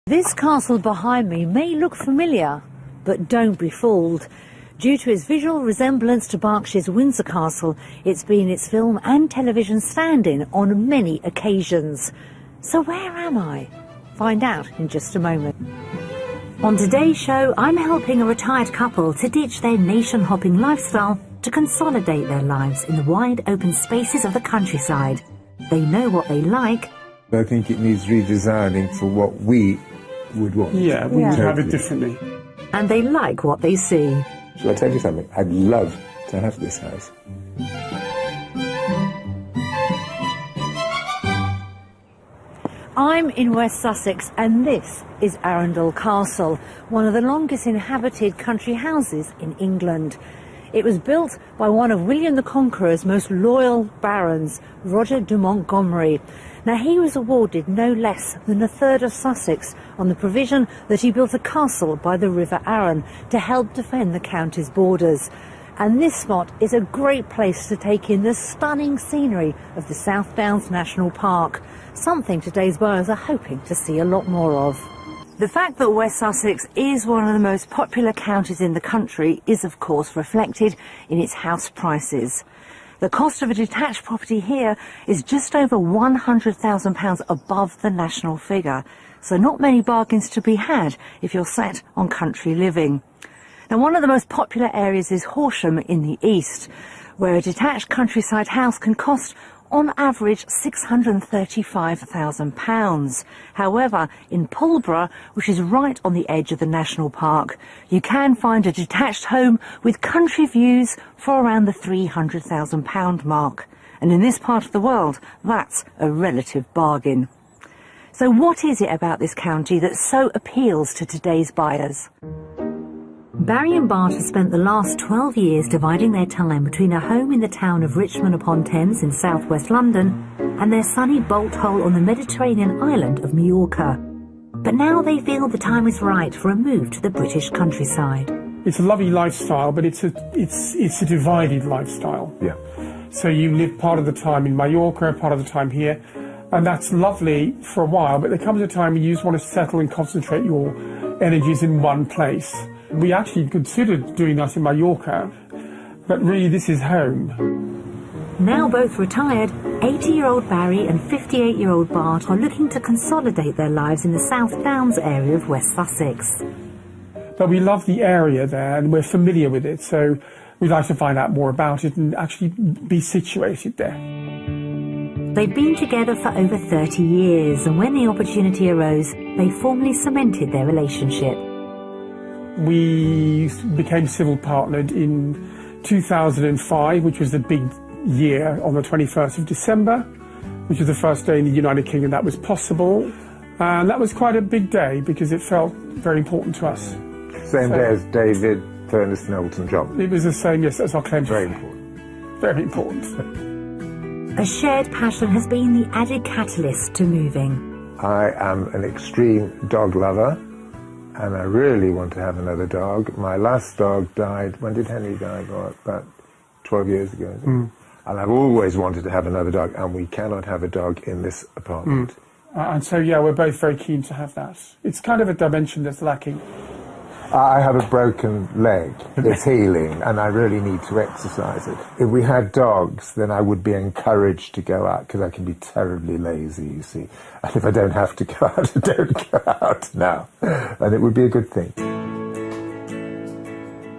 This castle behind me may look familiar, but don't be fooled. Due to its visual resemblance to Berkshire's Windsor Castle, it's been its film and television stand-in on many occasions. So where am I? Find out in just a moment. On today's show, I'm helping a retired couple to ditch their nation-hopping lifestyle to consolidate their lives in the wide open spaces of the countryside. They know what they like. I think it needs redesigning for what we would want. Yeah, we would have it differently. And they like what they see. Shall I tell you something? I'd love to have this house. I'm in West Sussex and this is Arundel Castle, one of the longest inhabited country houses in England. It was built by one of William the Conqueror's most loyal barons, Roger de Montgomery. Now, he was awarded no less than a third of Sussex on the provision that he built a castle by the River Arun to help defend the county's borders. And this spot is a great place to take in the stunning scenery of the South Downs National Park, something today's buyers are hoping to see a lot more of. The fact that West Sussex is one of the most popular counties in the country is of course reflected in its house prices. The cost of a detached property here is just over £100,000 above the national figure, so not many bargains to be had if you're set on country living. Now, one of the most popular areas is Horsham in the east, where a detached countryside house can cost on average £635,000. However, in Pulborough, which is right on the edge of the national park, you can find a detached home with country views for around the £300,000 mark. And in this part of the world, that's a relative bargain. So what is it about this county that so appeals to today's buyers? Barry and Bart have spent the last 12 years dividing their time between a home in the town of Richmond-upon-Thames in southwest London and their sunny bolt hole on the Mediterranean island of Majorca. But now they feel the time is right for a move to the British countryside. It's a lovely lifestyle, but it's a divided lifestyle. Yeah. So you live part of the time in Majorca, part of the time here, and that's lovely for a while, but there comes a time when you just want to settle and concentrate your energies in one place. We actually considered doing that in Majorca, but really this is home. Now both retired, 80-year-old Barry and 58-year-old Bart are looking to consolidate their lives in the South Downs area of West Sussex. But we love the area there and we're familiar with it, so we'd like to find out more about it and actually be situated there. They've been together for over 30 years, and when the opportunity arose, they formally cemented their relationship. We became civil partnered in 2005, which was the big year, on the 21st of December, which was the first day in the United Kingdom that was possible. And that was quite a big day because it felt very important to us. Same day as David, Furness and Elton John. It was the same, yes, as our claim to Very fame. important. Very important. A shared passion has been the added catalyst to moving. I am an extreme dog lover, and I really want to have another dog. My last dog died, when did Henry die? About 12 years ago. And I've always wanted to have another dog, and we cannot have a dog in this apartment. And so, yeah, we're both very keen to have that. It's kind of a dimension that's lacking. I have a broken leg. It's healing, and I really need to exercise it. If we had dogs, then I would be encouraged to go out, because I can be terribly lazy, you see. And if I don't have to go out, I don't go out now. And it would be a good thing.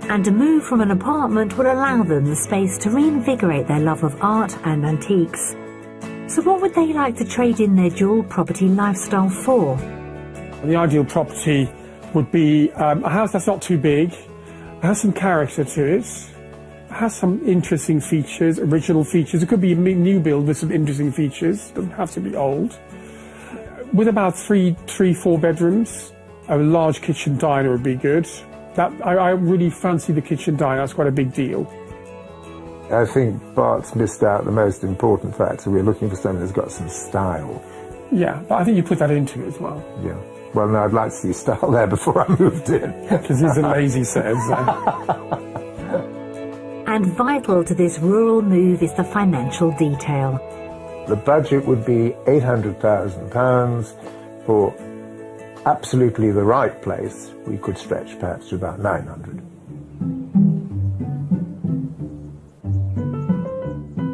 And a move from an apartment would allow them the space to reinvigorate their love of art and antiques. So what would they like to trade in their dual property lifestyle for? The ideal property would be a house that's not too big, has some character to it, has some interesting features, original features. It could be a new build with some interesting features, doesn't have to be old. With about three, 4 bedrooms, a large kitchen diner would be good. I really fancy the kitchen diner, that's quite a big deal. I think Bart's missed out the most important factor. We're looking for something that's got some style. Yeah, but I think you put that into it as well. Yeah. Well, no, I'd like to see style there before I moved in. Because he's a lazy says. And vital to this rural move is the financial detail. The budget would be £800,000 for absolutely the right place, we could stretch perhaps to about 900.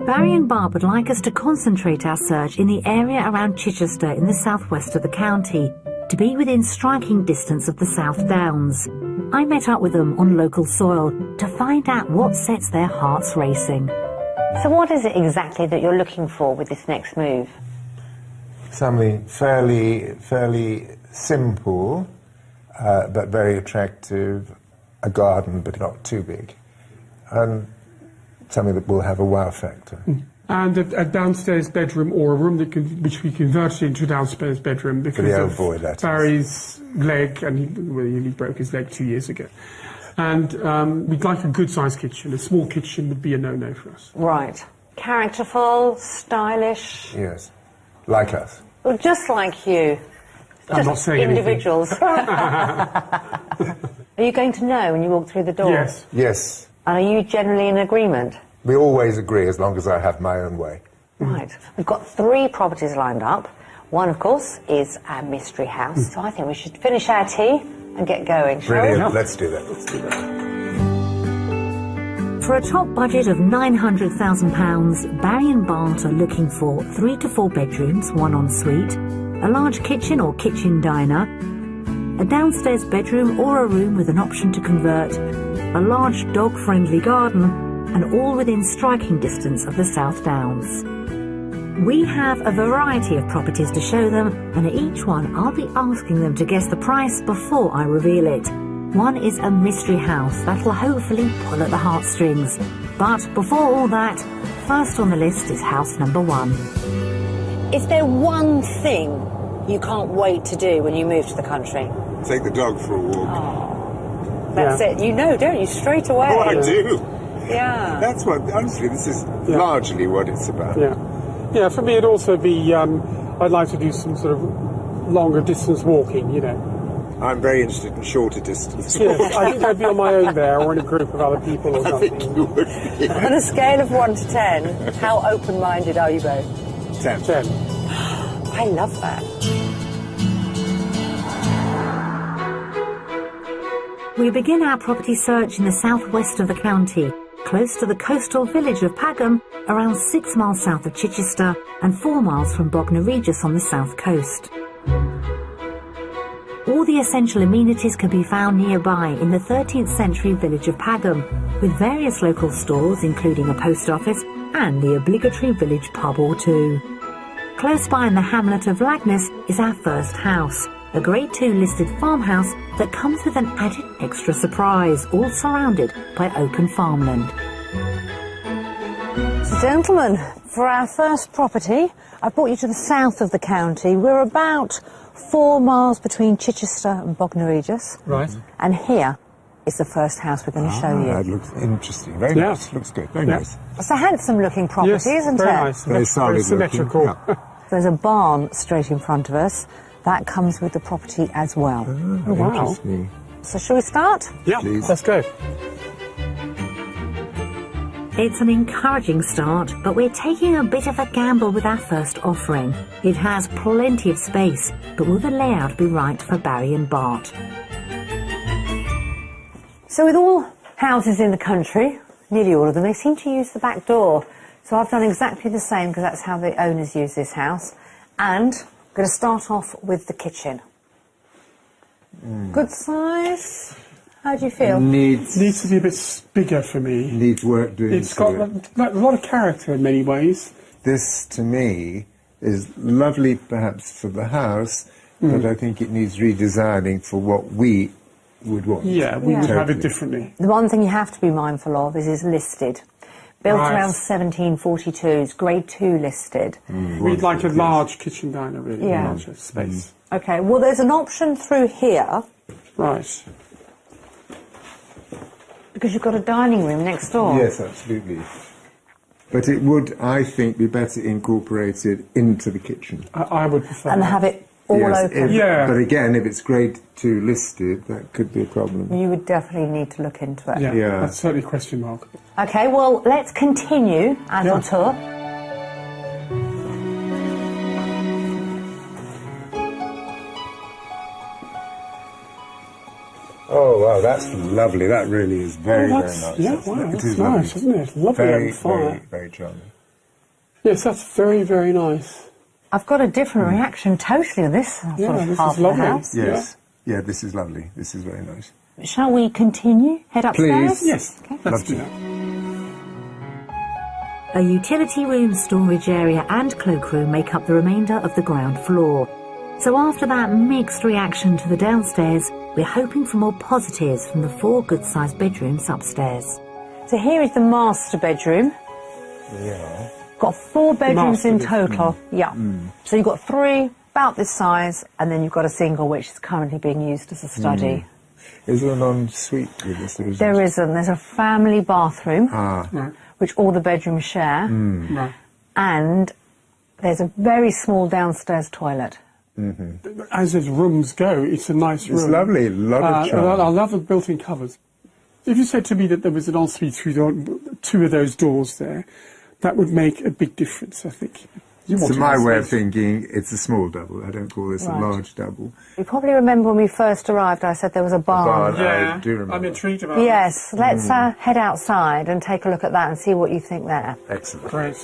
Barry and Barb would like us to concentrate our search in the area around Chichester in the southwest of the county, to be within striking distance of the South Downs. I met up with them on local soil to find out what sets their hearts racing. So what is it exactly that you're looking for with this next move? Something fairly simple, but very attractive, a garden but not too big, and something that will have a wow factor. And a downstairs bedroom, or a room which we converted into a downstairs bedroom because of Barry's leg, and he broke his leg 2 years ago. And we'd like a good-sized kitchen. A small kitchen would be a no-no for us. Right. Characterful, stylish. Yes, like us. Well, just like you. I'm not saying individuals. Are you going to know when you walk through the door? Yes. Yes. And are you generally in agreement? We always agree as long as I have my own way. Right. We've got 3 properties lined up. One, of course, is our mystery house. So I think we should finish our tea and get going, shall we? Brilliant. Let's do that. Let's do that. For a top budget of £900,000, Barry and Bart are looking for 3 to 4 bedrooms, 1 ensuite, a large kitchen or kitchen diner, a downstairs bedroom or a room with an option to convert, a large dog-friendly garden, and all within striking distance of the South Downs. We have a variety of properties to show them, and at each one I'll be asking them to guess the price before I reveal it. One is a mystery house that'll hopefully pull at the heartstrings. But before all that, first on the list is house number 1. Is there one thing you can't wait to do when you move to the country? Take the dog for a walk. Oh, that's it. You know, don't you? Straight away. Oh, I do. Yeah. That's what, honestly, this is largely what it's about. Yeah. Yeah, for me it'd also be, I'd like to do some sort of longer distance walking, you know. I'm very interested in shorter distance. Yes, I think I'd be on my own there, or in a group of other people or something. I think you would be. On a scale of 1 to 10, how open-minded are you both? 10. 10. I love that. We begin our property search in the southwest of the county, close to the coastal village of Pagham, around 6 miles south of Chichester and 4 miles from Bognor Regis on the south coast. All the essential amenities can be found nearby in the 13th century village of Pagham, with various local stores including a post office and the obligatory village pub or two. Close by in the hamlet of Lagnes is our first house, a Grade 2 listed farmhouse that comes with an added extra surprise, all surrounded by open farmland. So, gentlemen, for our first property, I brought you to the south of the county. We're about 4 miles between Chichester and Bognor Regis. Right. And here is the first house we're going to show you. That looks interesting. Very nice. Looks good. Very nice. It's a handsome-looking property, Yes, isn't very it? nice. Very solid symmetrical. looking. There's a barn straight in front of us. That comes with the property as well. Oh, wow. Interesting. So shall we start? Yeah, Please. let's go. It's an encouraging start, but we're taking a bit of a gamble with our first offering. It has plenty of space, but will the layout be right for Barry and Bart? So with all houses in the country, nearly all of them, they seem to use the back door. So I've done exactly the same because that's how the owners use this house. And I'm going to start off with the kitchen. Good size? How do you feel? Needs to be a bit bigger for me. Needs work doing. It's got a lot of character in many ways. This, to me, is lovely perhaps for the house, but I think it needs redesigning for what we would want. Yeah, we would have it Totally. differently. The one thing you have to be mindful of is it's listed. Built Right. around 1742, it's Grade 2 listed. We'd like a large kitchen diner, really, Yeah. larger space. Okay, well there's an option through here, Right. because you've got a dining room next door. Yes, absolutely. But it would, I think, be better incorporated into the kitchen. I would prefer And that. have it all open. Yeah. But again, if it's Grade 2 listed, that could be a problem. You would definitely need to look into it. Yeah, Yeah. that's certainly a question mark. Okay, well let's continue our Yeah. tour. Oh, wow, that's lovely. That really is very, very nice. Yeah, That's- wow, it that's is nice, lovely. isn't it? Lovely Very, open fire. very, very charming. Yes, that's very, very nice. I've got a different reaction totally to this Yeah, sort of this half is of the lovely. house. Yes. Yeah, this is lovely. This is very nice. Shall we continue? Head upstairs? Please. Yes, let's Love do to. that. A utility room, storage area and cloakroom make up the remainder of the ground floor. So after that mixed reaction to the downstairs, we're hoping for more positives from the 4 good-sized bedrooms upstairs. So here is the master bedroom. Yeah. Got 4 bedrooms in Master total. Yeah. So you've got 3 about this size, and then you've got a single which is currently being used as a study. Is there an ensuite with this? There isn't. There's a family bathroom, Right, which all the bedrooms share, right. and there's a very small downstairs toilet. As his rooms go, it's a nice room. It's lovely. A lot of charm. I love the built-in covers. If you said to me that there was an ensuite through 2 of those doors there, that would make a big difference, I think. You So want my an way of ensuite. thinking, it's a small double. I don't call this Right. a large double. You probably remember when we first arrived, I said there was a barn. barn. I do remember. I'm intrigued about Yes, let's head outside and take a look at that and see what you think there. Excellent. that. Great.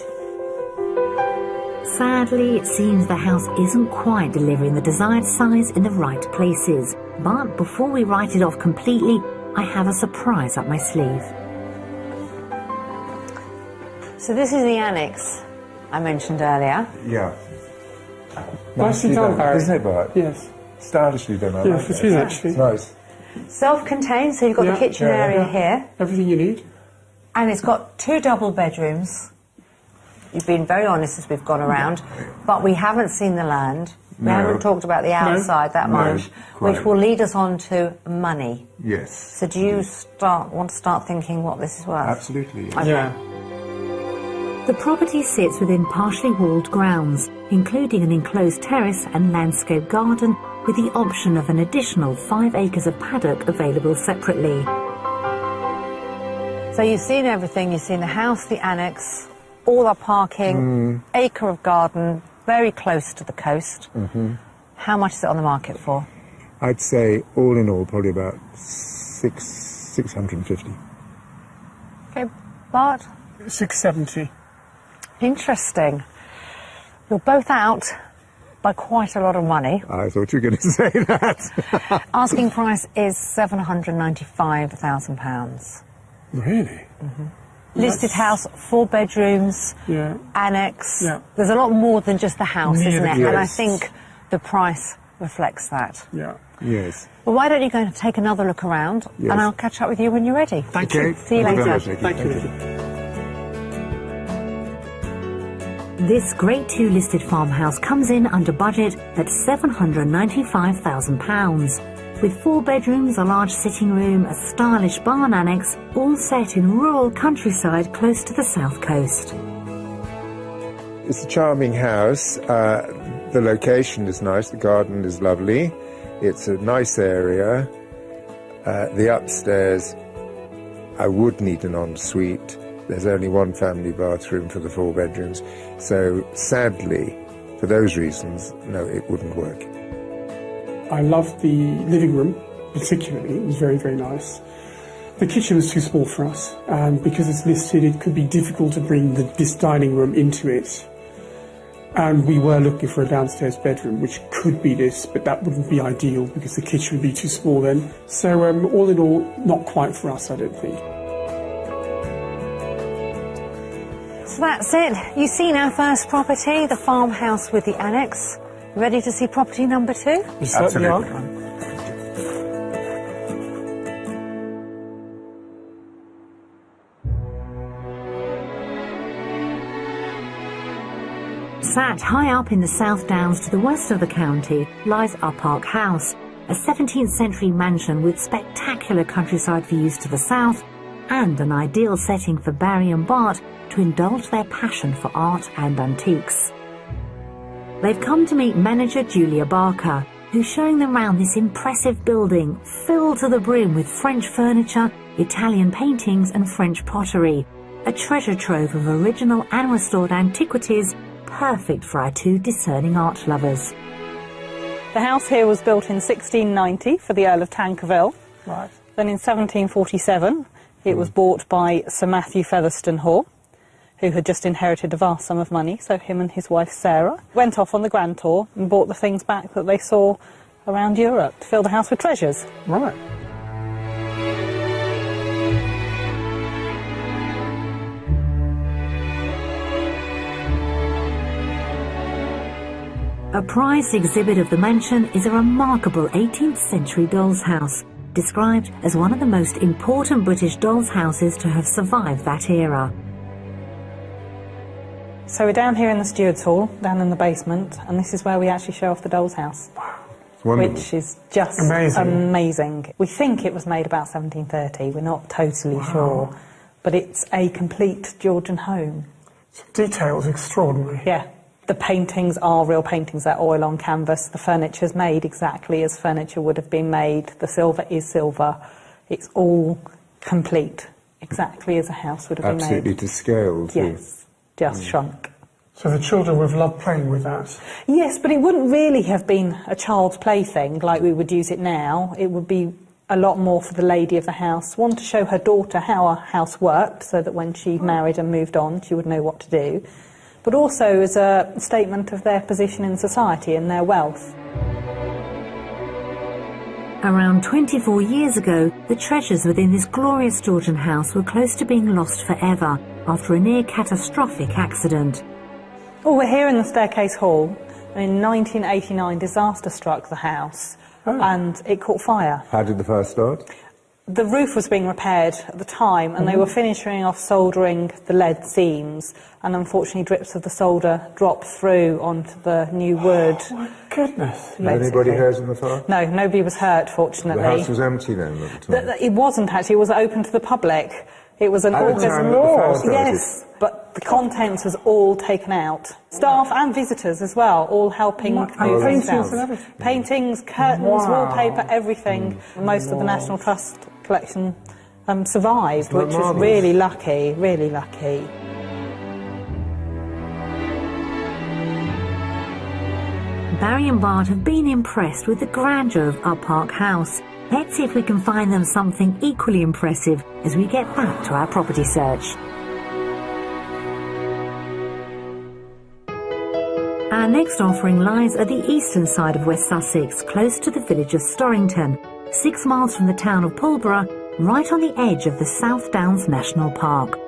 Sadly, it seems the house isn't quite delivering the desired size in the right places. But before we write it off completely, I have a surprise up my sleeve. So this is the annex I mentioned earlier. Yeah. Nicely done, Barry. Isn't it, Bart? Yes. Stylishly done. I Yes, like it is actually. It's nice. Self-contained, so you've got Yeah, the kitchen yeah, area yeah. here. Everything you need. And it's got 2 double bedrooms. You've been very honest as we've gone around, but we haven't seen the land. We No. haven't talked about the outside that No, much, quite. which will lead us on to money. Yes. So do you want to start thinking what this is worth? Absolutely. Yes. Okay. Yeah. The property sits within partially walled grounds, including an enclosed terrace and landscape garden, with the option of an additional 5 acres of paddock available separately. So you've seen everything. You've seen the house, the annex, all our parking, acre of garden, very close to the coast. How much is it on the market for? I'd say, all in all, probably about 650. Okay, Bart, 670. interesting. You're both out by quite a lot of money. I thought you were going to say that. Asking price is £795,000. Really? Listed house, 4 bedrooms, Yeah. annex. Yeah. There's a lot more than just the house, Near isn't the it? And I yes. think the price reflects that. Yeah. Yes. Well, why don't you go and take another look around, Yes. and I'll catch up with you when you're ready. Thank Okay. you. See you Thank later. very much, Vicky. Thank you. This Grade 2 listed farmhouse comes in under budget at £795,000, with 4 bedrooms, a large sitting room, a stylish barn annex, all set in rural countryside close to the south coast. It's a charming house. The location is nice. The garden is lovely. It's a nice area. The upstairs, I would need an ensuite. There's only 1 family bathroom for the 4 bedrooms. So sadly, for those reasons, no, it wouldn't work. I loved the living room, particularly. It was very, very nice. The kitchen was too small for us, and because it's listed, it could be difficult to bring this dining room into it. And we were looking for a downstairs bedroom, which could be this, but that wouldn't be ideal because the kitchen would be too small then. So all in all, not quite for us, I don't think. So that's it. You've seen our first property, the farmhouse with the annex. Ready to see property number 2? We certainly are. Sat high up in the South Downs to the west of the county lies Park House, a 17th century mansion with spectacular countryside views to the south and an ideal setting for Barry and Bart to indulge their passion for art and antiques. They've come to meet manager Julia Barker, who's showing them around this impressive building filled to the brim with French furniture, Italian paintings and French pottery, a treasure trove of original and restored antiquities perfect for our 2 discerning art lovers. The house here was built in 1690 for the Earl of Tankerville. Right. Then in 1747, it was bought by Sir Matthew Featherstone Hall, who had just inherited a vast sum of money, so him and his wife Sarah went off on the grand tour and brought the things back that they saw around Europe to fill the house with treasures. Right. A prized exhibit of the mansion is a remarkable 18th century doll's house, described as one of the most important British doll's houses to have survived that era. So we're down here in the Steward's Hall, down in the basement, and this is where we actually show off the doll's house, which is just amazing. We think it was made about 1730, we're not totally sure, but it's a complete Georgian home. Details extraordinary. Yeah. The paintings are real paintings, they're oil on canvas. The furniture's made exactly as furniture would have been made. The silver is silver. It's all complete, exactly as a house would have been made. Absolutely to scale, too. Yes, just shrunk. So the children would have loved playing with that. Yes, but it wouldn't really have been a child's plaything like we would use it now. It would be a lot more for the lady of the house. One, to show her daughter how a house worked, so that when she married and moved on, she would know what to do. But also as a statement of their position in society and their wealth. Around 24 years ago, the treasures within this glorious Georgian house were close to being lost forever after a near-catastrophic accident. Oh, we're here in the staircase hall, and in 1989 disaster struck the house and it caught fire. How did the fire start? The roof was being repaired at the time, and they were finishing off soldering the lead seams, and unfortunately drips of the solder dropped through onto the new wood. Oh my goodness. Was anybody hurt in the fire? No, nobody was hurt, fortunately. The house was empty then at the time? It wasn't actually, it was open to the public. It was an At the August time that the fire started? Yes, but the contents was all taken out. Staff and visitors as well, all helping move things paintings out. and everything? Paintings, curtains, wallpaper, everything. Most of the National Trust collection survived, which was really lucky, really lucky. Barry and Bart have been impressed with the grandeur of Up Park House. Let's see if we can find them something equally impressive as we get back to our property search. Our next offering lies at the eastern side of West Sussex, close to the village of Storrington, 6 miles from the town of Pulborough, right on the edge of the South Downs National Park.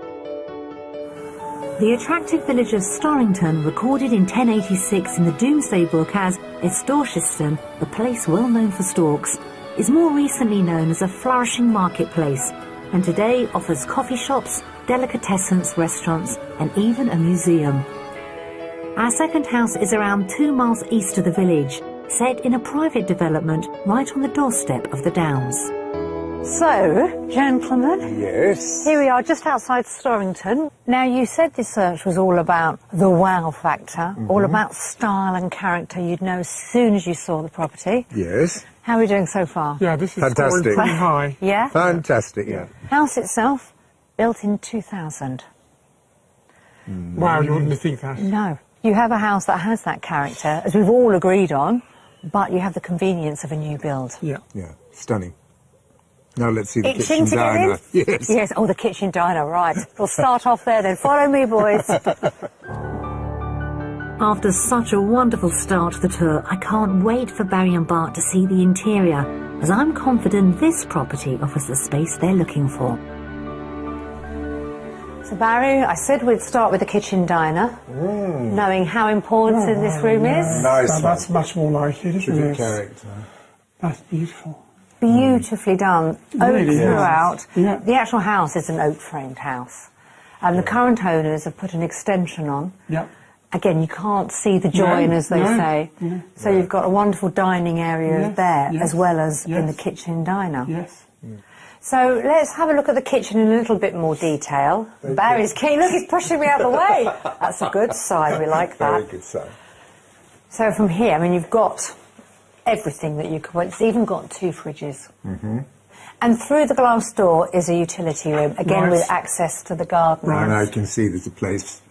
The attractive village of Storrington, recorded in 1086 in the Domesday Book as Estorciston, a place well known for storks, is more recently known as a flourishing marketplace, and today offers coffee shops, delicatessens restaurants, and even a museum. Our second house is around 2 miles east of the village, set in a private development right on the doorstep of the Downs. So, gentlemen, Yes. here we are just outside Storrington. Now, you said this search was all about the wow factor, all about style and character you'd know as soon as you saw the property. Yes. How are we doing so far? Yeah, this is Fantastic. scoring pretty high. Yeah? Fantastic, yeah. House itself, built in 2000. Wow, you wouldn't think that. No. You have a house that has that character, as we've all agreed on, but you have the convenience of a new build. Yeah. Yeah, stunning. Now let's see the Itching kitchen to get in? diner. Yes. Yes, oh, the kitchen diner, right. We'll start off there then. Follow me, boys. After such a wonderful start to the tour, I can't wait for Barry and Bart to see the interior, as I'm confident this property offers the space they're looking for. So Barry, I said we'd start with the kitchen diner, knowing how important this room is. Nice. That's much more like it, isn't Good it? character. That's beautiful. Beautifully done. Oak Really is. throughout. Yeah. The actual house is an oak-framed house. And the current owners have put an extension on. Yep. Again, you can't see the join, as they say. No. So you've got a wonderful dining area Yes, there, yes, as well as in the yes. kitchen diner. Yes. So let's have a look at the kitchen in a little bit more detail. Barry's keen. Look, he's pushing me out the way. That's a good sign. We like that. Very good sign. So from here, I mean, you've got everything that you could want. It's even got 2 fridges. And through the glass door is a utility room, again Right. with access to the garden. And I can see there's a place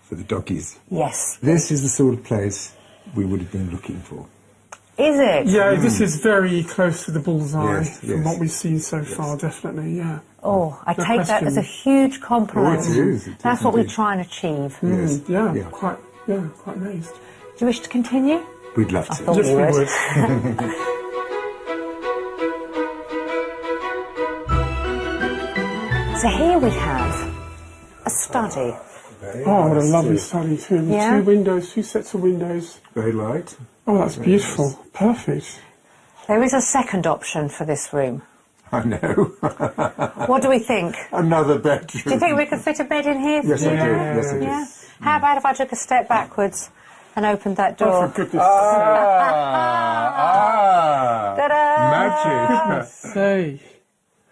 for the doggies. Yes. This is the sort of place we would have been looking for. Is it? Yeah, this is very close to the bullseye Yes, from yes. what we've seen so far, definitely, yeah. Oh, I No take that as a question. huge compliment. Oh, it is. It That's is what we indeed. try and achieve. Yes. Yeah, Yeah. quite amazed. Do you wish to continue? We'd love I to. thought Yes, you we would. would. So here we have a study. Oh, what a lovely study too. Yeah. Two windows, two sets of windows. Very light. Oh, that's beautiful. Perfect. There is a second option for this room. I know. What do we think? Another bedroom. Do you think we could fit a bed in here? Yes, I do. Yeah. Yes, I do. Yeah. How about if I took a step backwards and opened that Oh, door? for goodness Magic. sake.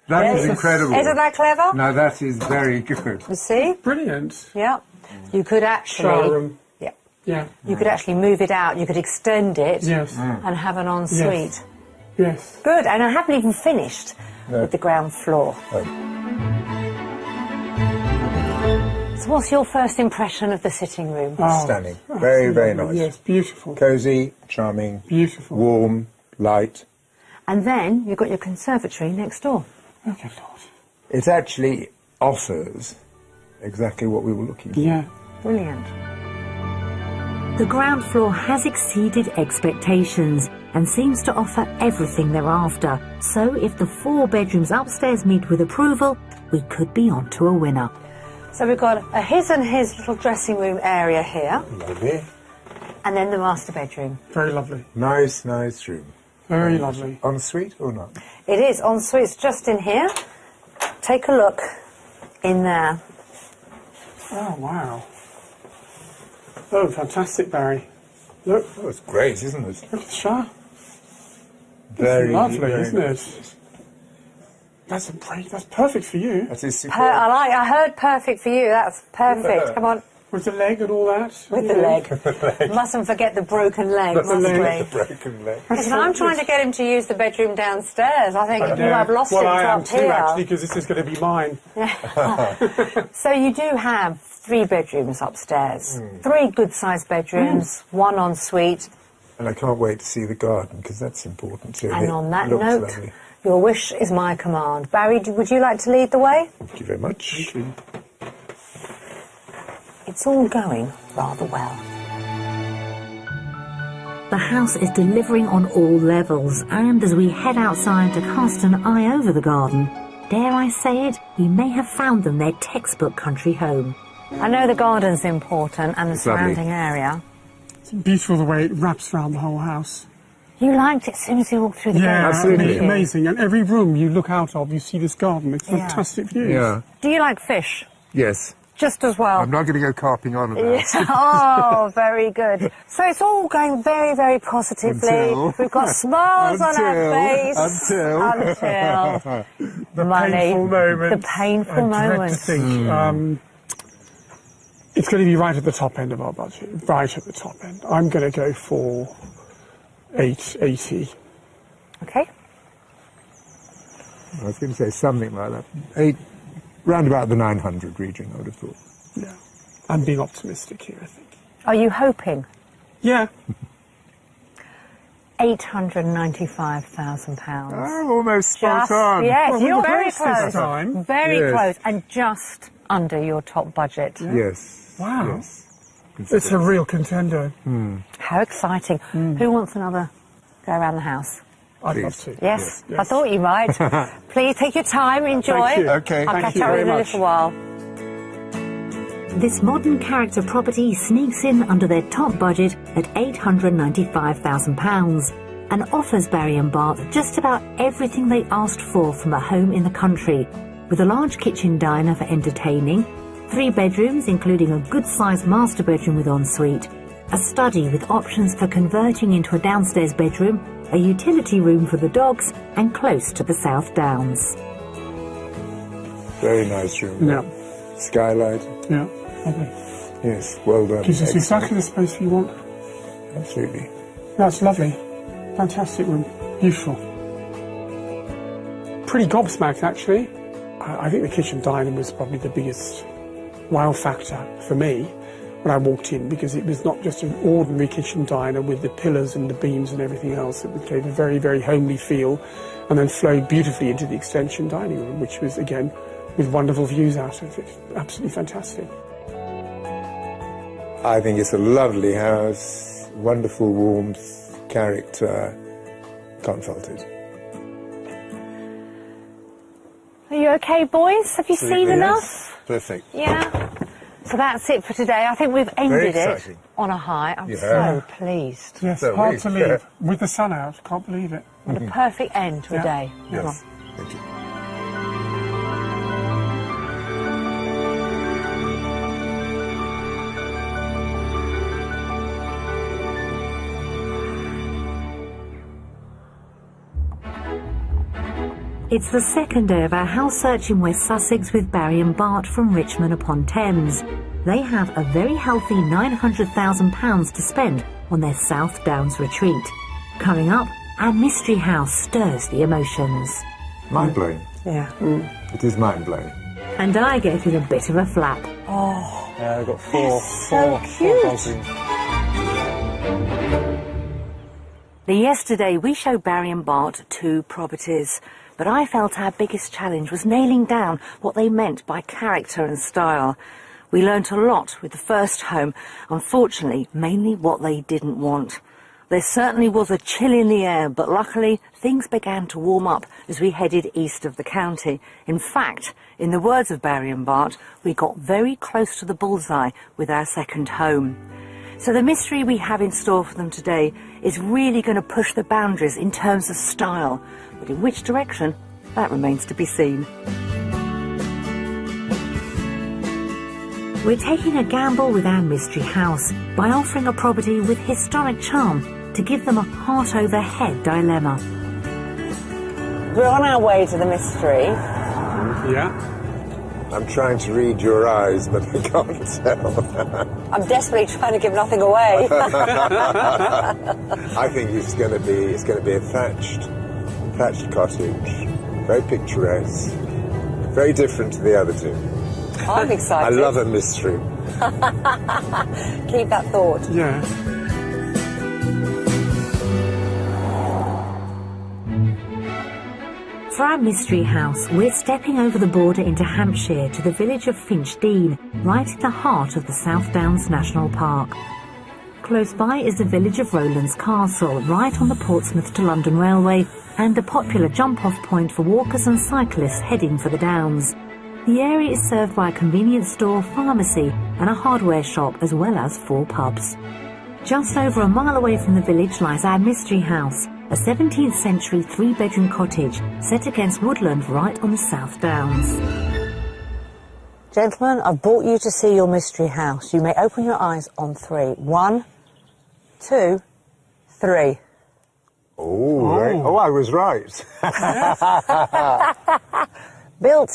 That is Yes. incredible. Isn't that clever? Now that is very good. You see? Brilliant. Yeah. You could Shower actually. room. Yeah. Yeah. You could actually move it out. You could extend it Yes. and have an ensuite. Yes. Good. And I haven't even finished with the ground floor. So, what's your first impression of the sitting room? Oh, Stunning. Very, very nice. Yes, beautiful. Cosy, charming, Beautiful. warm, light. And then you've got your conservatory next door. Okay, Lord. It actually offers exactly what we were looking for. Yeah. Brilliant. The ground floor has exceeded expectations and seems to offer everything they're after. So if the 4 bedrooms upstairs meet with approval, we could be on to a winner. So we've got a his and his little dressing room area here, Lovely. and then the master bedroom. Very lovely. Nice, nice room. Very lovely. Ensuite or not? It is ensuite. It's just in here. Take a look in there. Oh, wow. Oh, fantastic, Barry. Look, Oh, it's great, isn't it? look at the shower. Very Lovely, very isn't it? nice. That's a break. That's perfect for you. That is superb. I heard perfect for you. That's perfect. Come on, With the leg and all that. with the leg. Mustn't forget the broken leg, That's must leg. we? broken leg. Listen, I'm trying to get him to use the bedroom downstairs. I think you have lost well, him I am up too, here. actually, because this is going to be mine. So you do have 3 bedrooms upstairs. 3 good-sized bedrooms, 1 ensuite. And I can't wait to see the garden because that's important too. And It on that looks note, lovely. your wish is my command. Barry, would you like to lead the way? Thank you very much. It's all going rather well. The house is delivering on all levels, and as we head outside to cast an eye over the garden, dare I say it, we may have found them their textbook country home. I know the garden's important and the It's lovely. surrounding area. It's beautiful the way it wraps around the whole house. You liked it as soon as you walked through the Yeah, garden. absolutely. didn't you? Amazing. And every room you look out of, you see this garden. It's Yeah. fantastic views. Yeah. Do you like fish? Yes. Just as well. I'm not going to go carping on about it. Yeah. Oh, very good. So it's all going very, very positively. Until- We've got smiles on our face. Until The money. painful moments. The painful I dread to moments. think. It's going to be right at the top end of our budget. Right at the top end. I'm going to go for 880. Okay. I was going to say something like that. Round about the 900 region, I would have thought. Yeah. I'm being optimistic here, I think. Are you hoping? Yeah. £895,000. Oh, almost spot Just, on. yes, Well, we you're were very close this close. time. Very Yes. close, and just under your top budget. Yes. Wow. Yes. It's a real contender. How exciting. Who wants another go around the house? I'd Please. love to. Yes, Yes. I thought you might. Please take your time, enjoy. Thank you. Okay. I'll Thank catch you up with very you in a much. little while. This modern character property sneaks in under their top budget at £895,000 and offers Barry and Bart just about everything they asked for from a home in the country, with a large kitchen diner for entertaining, 3 bedrooms including a good-sized master bedroom with ensuite, a study with options for converting into a downstairs bedroom, a utility room for the dogs, and close to the South Downs. Very nice room. Yeah. Skylight. Yeah. Lovely. Yes. Well done. Gives us Excellent. exactly the space we want. Absolutely. That's lovely. Fantastic room. Beautiful. Pretty gobsmacked, actually. I think the kitchen diner was probably the biggest wow factor for me. when I walked in, because it was not just an ordinary kitchen diner with the pillars and the beams and everything else. It gave a very, very homely feel, and then flowed beautifully into the extension dining room, which was, again, with wonderful views out of it. Absolutely fantastic. I think it's a lovely house, wonderful warmth, character, can't fault it. Are you okay, boys? Have you seen enough? Perfect. Yeah. So that's it for today. I think we've ended it exciting. on a high. I'm Yeah. so pleased. Yes, So hard we- to leave. With the sun out, can't believe it. What a perfect end to a day. Yes, thank you. It's the second day of our house search in West Sussex with Barry and Bart from Richmond upon Thames. They have a very healthy £900,000 to spend on their South Downs retreat. Coming up, our mystery house stirs the emotions. Mind-blowing. Yeah. It is mind-blowing. And I gave it a bit of a flap. I've got four cute. bedrooms. Yesterday we showed Barry and Bart 2 properties, but I felt our biggest challenge was nailing down what they meant by character and style. We learnt a lot with the first home, unfortunately mainly what they didn't want. There certainly was a chill in the air, but luckily things began to warm up as we headed east of the county. In fact, in the words of Barry and Bart, we got very close to the bullseye with our second home. So the mystery we have in store for them today is really going to push the boundaries in terms of style, but in which direction, that remains to be seen. We're taking a gamble with our mystery house by offering a property with historic charm to give them a heart-over-head dilemma. We're on our way to the mystery. Yeah. I'm trying to read your eyes, but I can't tell. I'm desperately trying to give nothing away. I think it's going to be a thatched cottage, very picturesque, very different to the other two. I'm I excited. love a mystery. Keep that thought. Yeah. For our mystery house, we're stepping over the border into Hampshire to the village of Finchdean, right in the heart of the South Downs National Park. Close by is the village of Rowlands Castle, right on the Portsmouth to London Railway, and a popular jump-off point for walkers and cyclists heading for the Downs. The area is served by a convenience store, pharmacy and a hardware shop, as well as 4 pubs. Just over a mile away from the village lies our mystery house, a 17th century 3-bedroom cottage set against woodland right on the South Downs. Gentlemen, I've brought you to see your mystery house. You may open your eyes on 3. 1, 2, 3. Oh, I was right. Built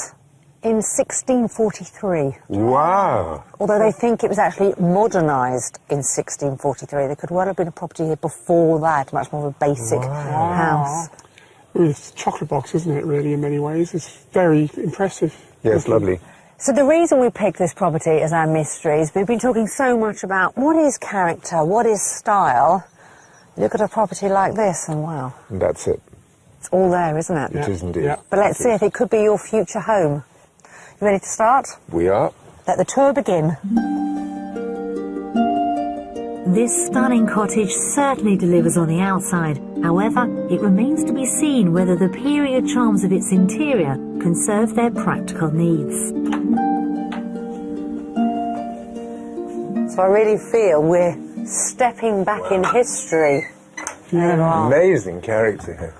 in 1643. Wow. Although they think it was actually modernised in 1643. There could well have been a property here before that, much more of a basic house. It's a chocolate box, isn't it, really, in many ways? It's very impressive. Yes, lovely. So the reason we picked this property as our mystery is we've been talking so much about what is character, what is style. You look at a property like this and wow, And that's it. it's all there, isn't it? It is indeed. Yeah. But let's see if it could be your future home. You ready to start? We are. Let the tour begin. This stunning cottage certainly delivers on the outside. However, it remains to be seen whether the period charms of its interior can serve their practical needs. So I really feel we're stepping back in history. Yeah. Amazing character here.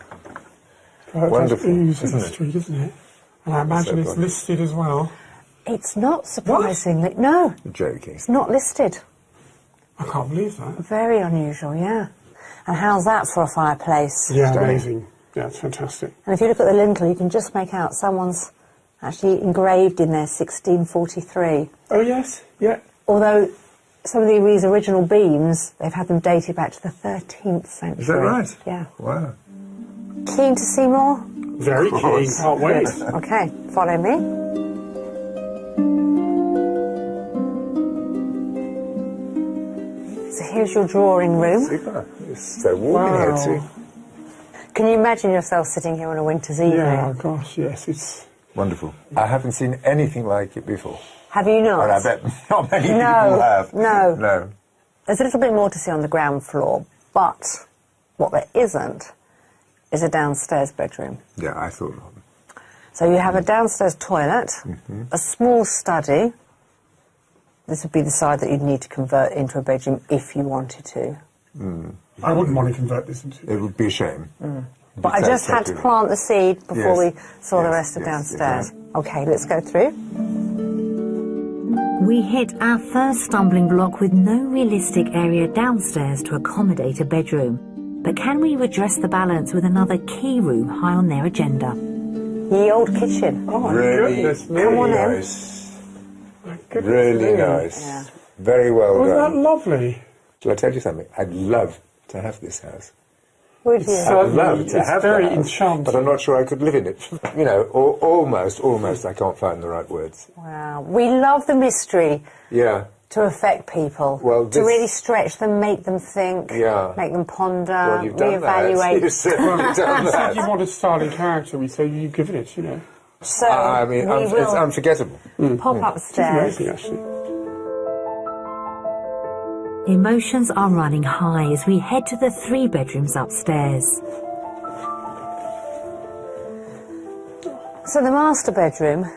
It Wonderful, oozes isn't the it? street, isn't it? And I imagine So it's lovely. listed as well. It's not surprisingly. No, You're joking. it's not listed. I can't believe that. Very unusual, yeah. And how's that for a fireplace? Yeah, Stunning. amazing. Yeah, it's fantastic. And if you look at the lintel, you can just make out someone's actually engraved in there 1643. Oh, yes, yeah. Although some of these original beams, they've had them dated back to the 13th century. Is that right? Yeah. Wow. Keen to see more? Very keen, can't wait. Okay, follow me. here's your drawing room. Super. It's so warm in here too. Can you imagine yourself sitting here on a winter's evening? Yeah, gosh, yes, it's... Wonderful. I haven't seen anything like it before. Have you not? And I bet not many people have. No. No. There's a little bit more to see on the ground floor, but what there isn't is a downstairs bedroom. Yeah, I thought not. So you have a downstairs toilet, a small study. This would be the side that you'd need to convert into a bedroom if you wanted to. I wouldn't want to convert this into... It would be a shame. But I just had to plant the seed before we saw the rest of yes, downstairs. yes. Okay, let's go through. We hit our first stumbling block with no realistic area downstairs to accommodate a bedroom. But can we redress the balance with another key room high on their agenda? Ye old kitchen. Oh, my Really, goodness me. Come on in. nice. My goodness Really me. nice. Yeah. Very well Wasn't that done. lovely? Shall I tell you something? I'd love to have this house. Would you? so- I'd love to It's have very the house, enchanting. but I'm not sure I could live in it. You know, almost. I can't find the right words. Wow. We love the mystery Yeah. to affect people, Well, to this- really stretch them, make them think, Yeah. make them ponder, Well, you've done that. reevaluate. You've certainly done that. You want a styling character, we say you've given it, you know. So I mean, we it's will unforgettable. pop It's upstairs. amazing, actually. Emotions are running high as we head to the 3 bedrooms upstairs. So the master bedroom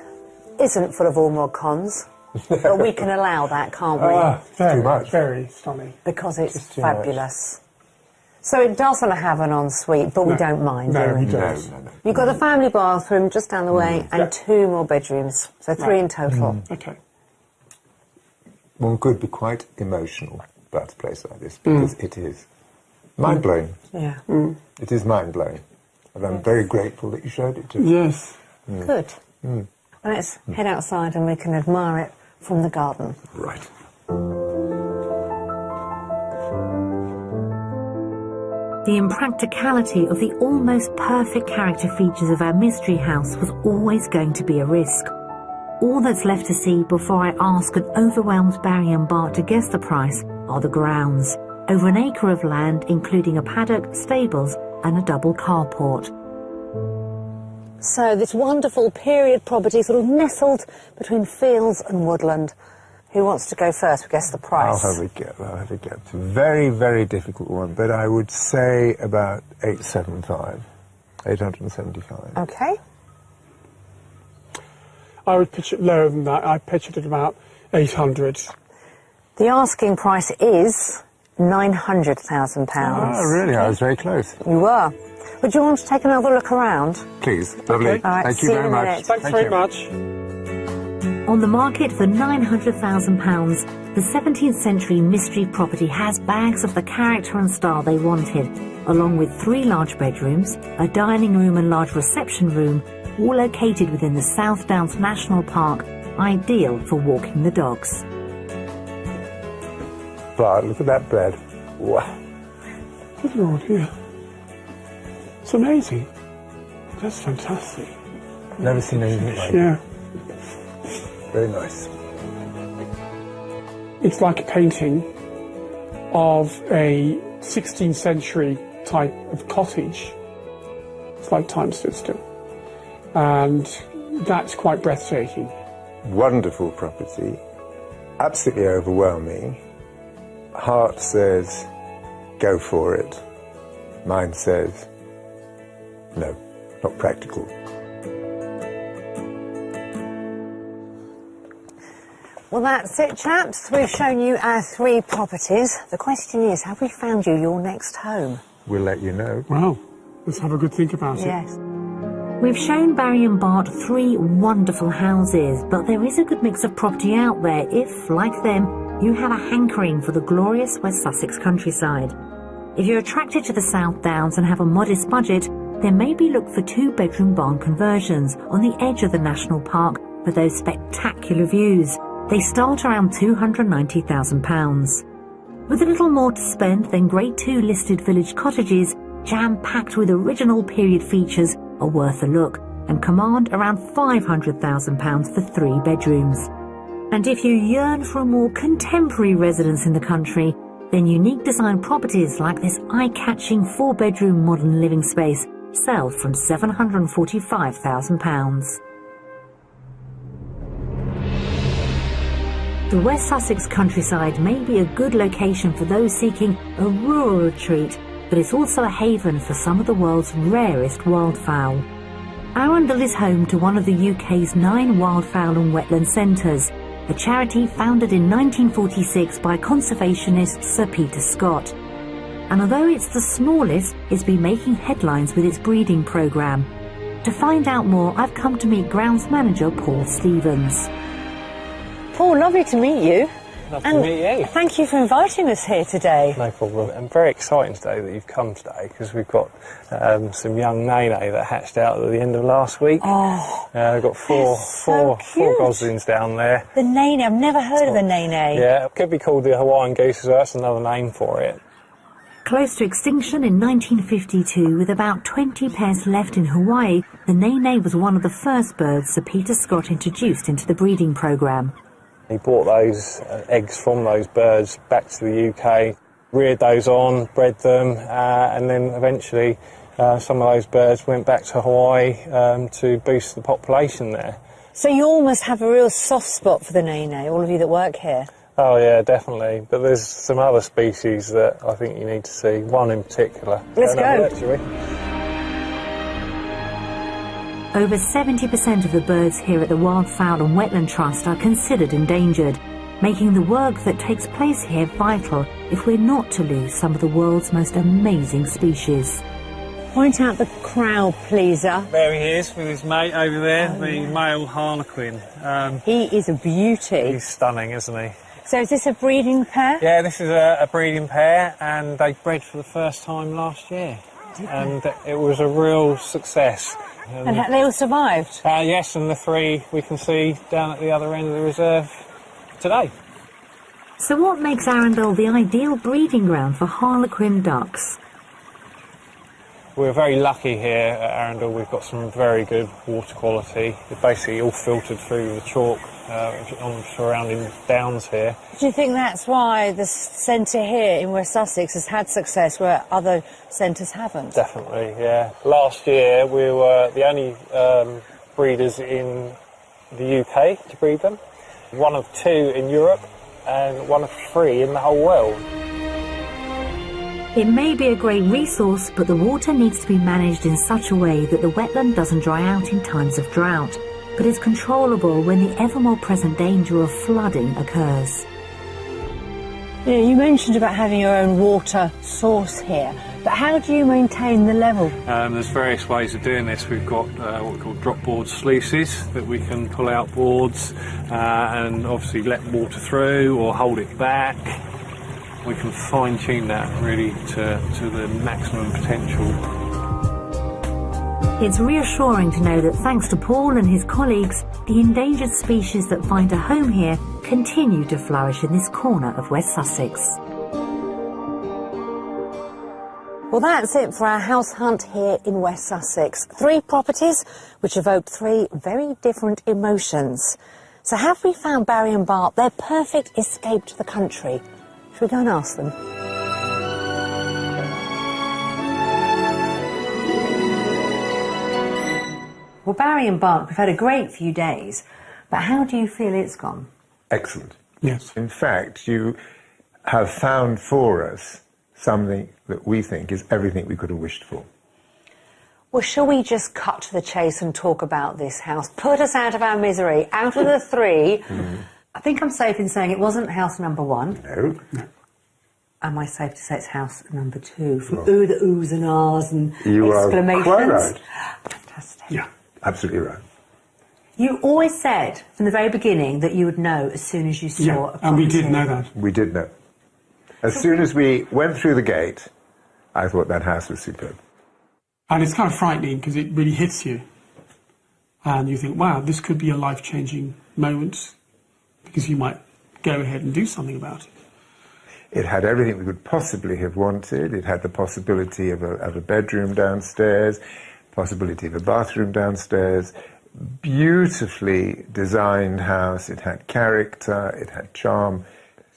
isn't full of Ormond cons, but we can allow that, can't we? Very, too much. very stunning. Because it's too much. fabulous. So it doesn't have an ensuite, but we don't mind, No, do we? we don't. No. You've got a family bathroom just down the way and 2 more bedrooms, so 3 in total. Okay. One could be quite emotional about a place like this because it is mind-blowing. Yeah. It is mind-blowing. And I'm very grateful that you showed it to me. Yes. Good. Well, let's head outside and we can admire it from the garden. Right. The impracticality of the almost perfect character features of our mystery house was always going to be a risk. All that's left to see before I ask an overwhelmed Barry and Bart to guess the price are the grounds. Over an acre of land, including a paddock, stables and a double carport. So this wonderful period property sort of nestled between fields and woodland. Who wants to go first? We guess the price. I'll have a go. It's a very, very difficult one, but I would say about 875. Okay. I would pitch it lower than that. I pitch it at about 800. The asking price is £900,000. Oh, really? I was very close. You were. Would you want to take another look around? Please. Lovely. Okay. All right, Thank see you you very in a much. minute. Thanks very much. On the market for £900,000, the 17th century mystery property has bags of the character and style they wanted, along with 3 large bedrooms, a dining room and large reception room, all located within the South Downs National Park, ideal for walking the dogs. Bart, look at that bed. Wow. Good Lord, yeah. It's amazing. That's fantastic. Never seen anything like it. Yeah. Very nice. It's like a painting of a 16th century type of cottage. It's like time stood still. And that's quite breathtaking. Wonderful property. Absolutely overwhelming. Heart says, go for it. Mind says, no, not practical. Well, that's it, chaps. We've shown you our 3 properties. The question is, have we found you your next home? We'll let you know. Wow. Let's have a good think about it. Yes. We've shown Barry and Bart 3 wonderful houses, but there is a good mix of property out there if, like them, you have a hankering for the glorious West Sussex countryside. If you're attracted to the South Downs and have a modest budget, then maybe look for 2-bedroom barn conversions on the edge of the national park for those spectacular views. They start around £290,000. With a little more to spend, then Grade 2 listed village cottages, jam-packed with original period features, are worth a look and command around £500,000 for 3 bedrooms. And if you yearn for a more contemporary residence in the country, then unique design properties like this eye-catching 4-bedroom modern living space sell from £745,000. The West Sussex countryside may be a good location for those seeking a rural retreat, but it's also a haven for some of the world's rarest wildfowl. Arundel is home to one of the UK's 9 wildfowl and wetland centres, a charity founded in 1946 by conservationist Sir Peter Scott. And although it's the smallest, it's been making headlines with its breeding programme. To find out more, I've come to meet grounds manager Paul Stevens. Paul, lovely to meet you. Lovely to meet you. Thank you for inviting us here today. No problem. I'm very excited today that you've come today because we've got some young nene that hatched out at the end of last week. Oh, I've got four goslings down there. the nene, I've never heard of a nene. Yeah, it could be called the Hawaiian goose as well. That's another name for it. Close to extinction in 1952, with about 20 pairs left in Hawaii, the nene was one of the first birds Sir Peter Scott introduced into the breeding programme. He brought those eggs from those birds back to the UK, reared those on, bred them, and then eventually some of those birds went back to Hawaii to boost the population there. So you almost have a real soft spot for the nene, all of you that work here. Oh yeah, definitely. But there's some other species that I think you need to see, one in particular. Let's go. Actually. Over 70% of the birds here at the Wildfowl and Wetland Trust are considered endangered, making the work that takes place here vital if we're not to lose some of the world's most amazing species. Point out the crowd pleaser. There he is with his mate over there, the male harlequin. He is a beauty. He's stunning, isn't he? So is this a breeding pair? Yeah, this is a breeding pair, and they bred for the first time last year. And it was a real success. And they all survived? Yes, and the 3 we can see down at the other end of the reserve today. So what makes Arundel the ideal breeding ground for harlequin ducks? We're very lucky here at Arundel. We've got some very good water quality. It's basically all filtered through the chalk on surrounding downs here. Do you think that's why the centre here in West Sussex has had success where other centres haven't? Definitely, yeah. Last year we were the only breeders in the UK to breed them, one of 2 in Europe and one of 3 in the whole world. It may be a great resource, but the water needs to be managed in such a way that the wetland doesn't dry out in times of drought, but is controllable when the ever more present danger of flooding occurs. Yeah, you mentioned about having your own water source here, but how do you maintain the level? There's various ways of doing this. We've got what we call drop board sluices that we can pull out boards and obviously let water through or hold it back. We can fine-tune that really to the maximum potential. It's reassuring to know that thanks to Paul and his colleagues, the endangered species that find a home here continue to flourish in this corner of West Sussex. Well, that's it for our house hunt here in West Sussex. 3 properties which evoke 3 very different emotions. So have we found Barry and Bart their perfect escape to the country? Should we go and ask them? Well, Barry and Bart, we've had a great few days, but how do you feel it's gone? Excellent. Yes. In fact, you have found for us something that we think is everything we could have wished for. Well, shall we just cut to the chase and talk about this house? Put us out of our misery. Out of the 3, I think I'm safe in saying it wasn't house number 1. No. Am I safe to say it's house number 2? From the oohs and ahs and You exclamations. are quite right. Fantastic. Yeah. Absolutely right. You always said from the very beginning that you would know as soon as you saw a property. And we did know that. We did know. As soon as we went through the gate, I thought that house was superb. And it's kind of frightening because it really hits you. And you think, wow, this could be a life-changing moment because you might go ahead and do something about it. It had everything we could possibly have wanted. It had the possibility of a bedroom downstairs, possibility of a bathroom downstairs, beautifully designed house. It had character, it had charm.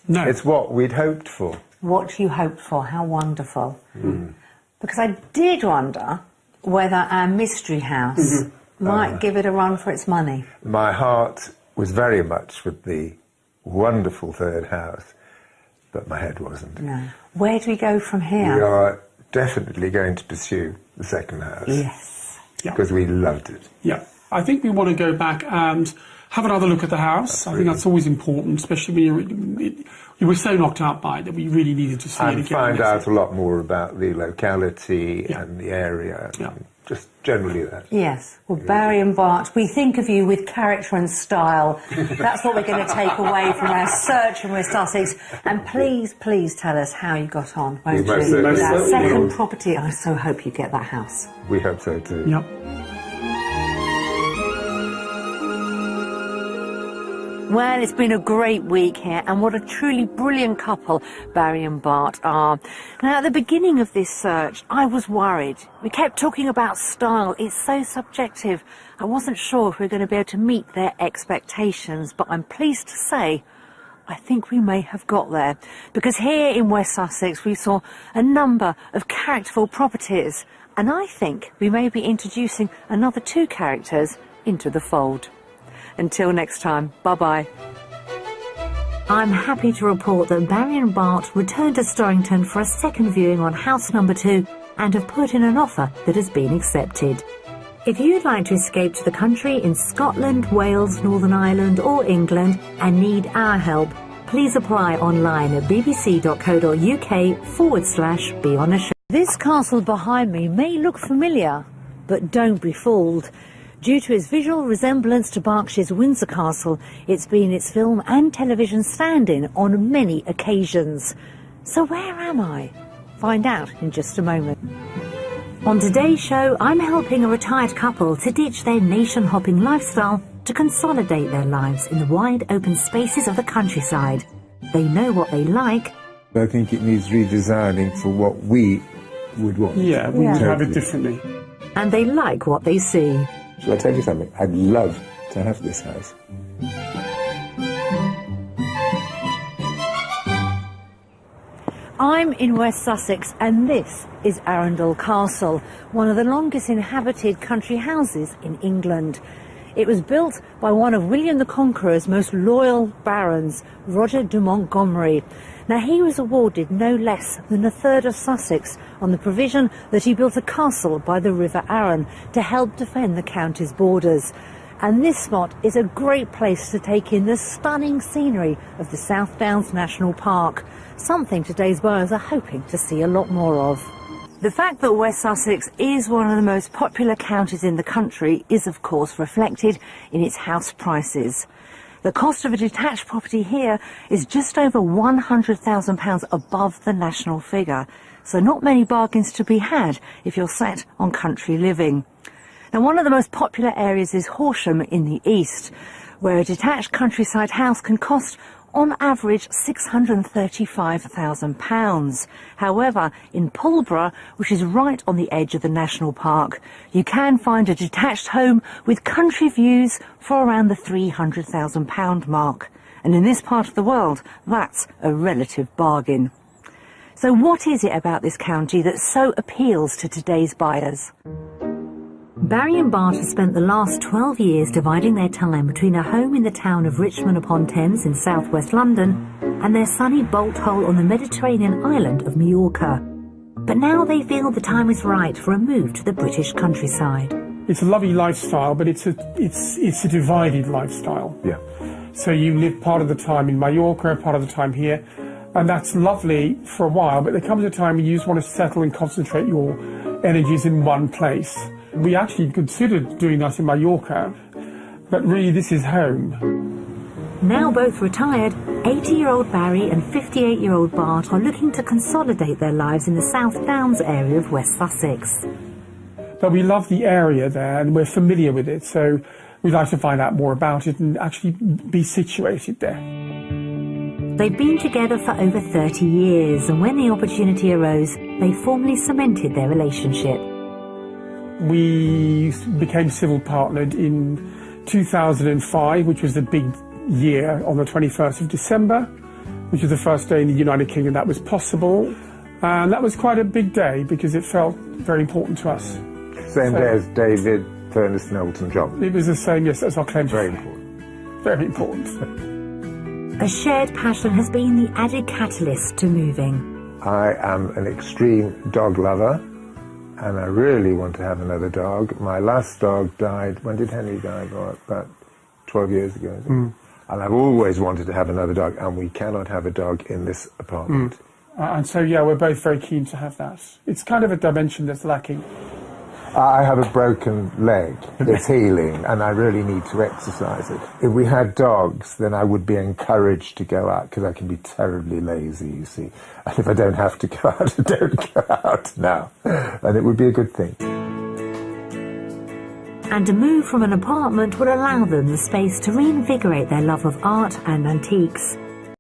No. It's what we'd hoped for. what you hoped for. How wonderful. Because I did wonder whether our mystery house might give it a run for its money. My heart was very much with the wonderful third house, but my head wasn't. No. Where do we go from here? We are definitely going to pursue the second house. Yes. Because we loved it. Yeah. I think we want to go back and have another look at the house. I think that's always important, especially when you were so knocked out by it that we really needed to see it again. And find out a lot more about the locality and the area. And just generally that. Yes. Well, Barry and Bart, we think of you with character and style. That's what we're going to take away from our search in West Sussex. And please, please tell us how you got on, won't you? With our second property. I so hope you get that house. We hope so too. Yep. Well, it's been a great week here, and what a truly brilliant couple Barry and Bart are. Now, at the beginning of this search, I was worried. We kept talking about style. It's so subjective. I wasn't sure if we were going to be able to meet their expectations, but I'm pleased to say I think we may have got there. Because here in West Sussex, we saw a number of characterful properties, and I think we may be introducing another 2 characters into the fold. Until next time, bye-bye. I'm happy to report that Barry and Bart returned to Storrington for a second viewing on house number 2 and have put in an offer that has been accepted. If you'd like to escape to the country in Scotland, Wales, Northern Ireland or England and need our help, please apply online at bbc.co.uk/be-on-a-show. This castle behind me may look familiar, but don't be fooled. Due to its visual resemblance to Berkshire's Windsor Castle, it's been its film and television stand-in on many occasions. So where am I? Find out in just a moment. On today's show, I'm helping a retired couple to ditch their nation-hopping lifestyle to consolidate their lives in the wide open spaces of the countryside. They know what they like. I think it needs redesigning for what we would want. Yeah, we would have it differently. And they like what they see. Shall I tell you something? I'd love to have this house. I'm in West Sussex, and this is Arundel Castle, one of the longest inhabited country houses in England. It was built by one of William the Conqueror's most loyal barons, Roger de Montgomery. Now, he was awarded no less than a third of Sussex on the provision that he built a castle by the River Arun to help defend the county's borders. And this spot is a great place to take in the stunning scenery of the South Downs National Park, something today's buyers are hoping to see a lot more of. The fact that West Sussex is one of the most popular counties in the country is of course reflected in its house prices. The cost of a detached property here is just over £100,000 above the national figure, so not many bargains to be had if you're set on country living. Now, one of the most popular areas is Horsham in the east, where a detached countryside house can cost on average £635,000. However, in Pulborough, which is right on the edge of the national park, you can find a detached home with country views for around the £300,000 mark. And in this part of the world, that's a relative bargain. So what is it about this county that so appeals to today's buyers? Barry and Bart have spent the last 12 years dividing their time between a home in the town of Richmond-upon-Thames in southwest London and their sunny bolt hole on the Mediterranean island of Majorca. But now they feel the time is right for a move to the British countryside. It's a lovely lifestyle, but it's a divided lifestyle. Yeah. So you live part of the time in Majorca, part of the time here, and that's lovely for a while, but there comes a time when you just want to settle and concentrate your energies in one place. We actually considered doing that in Majorca, but really this is home. Now both retired, 80-year-old Barry and 58-year-old Bart are looking to consolidate their lives in the South Downs area of West Sussex. But we love the area there and we're familiar with it, so we'd like to find out more about it and actually be situated there. They've been together for over 30 years, and when the opportunity arose, they formally cemented their relationship. We became civil partnered in 2005, which was the big year on the 21st of December. which is the first day in the United Kingdom that was possible. And that was quite a big day because it felt very important to us. Same day as David, Furness and Elton John. It was the same, yes, as our claim to Very fame. important. Very important. A shared passion has been the added catalyst to moving. I am an extreme dog lover, and I really want to have another dog. My last dog died, when did Henry die? About 12 years ago. And I've always wanted to have another dog, and we cannot have a dog in this apartment. And so, yeah, we're both very keen to have that. It's kind of a dimension that's lacking. I have a broken leg. It's healing, and I really need to exercise it. If we had dogs, then I would be encouraged to go out, because I can be terribly lazy, you see. And if I don't have to go out, I don't go out now. And it would be a good thing. And a move from an apartment would allow them the space to reinvigorate their love of art and antiques.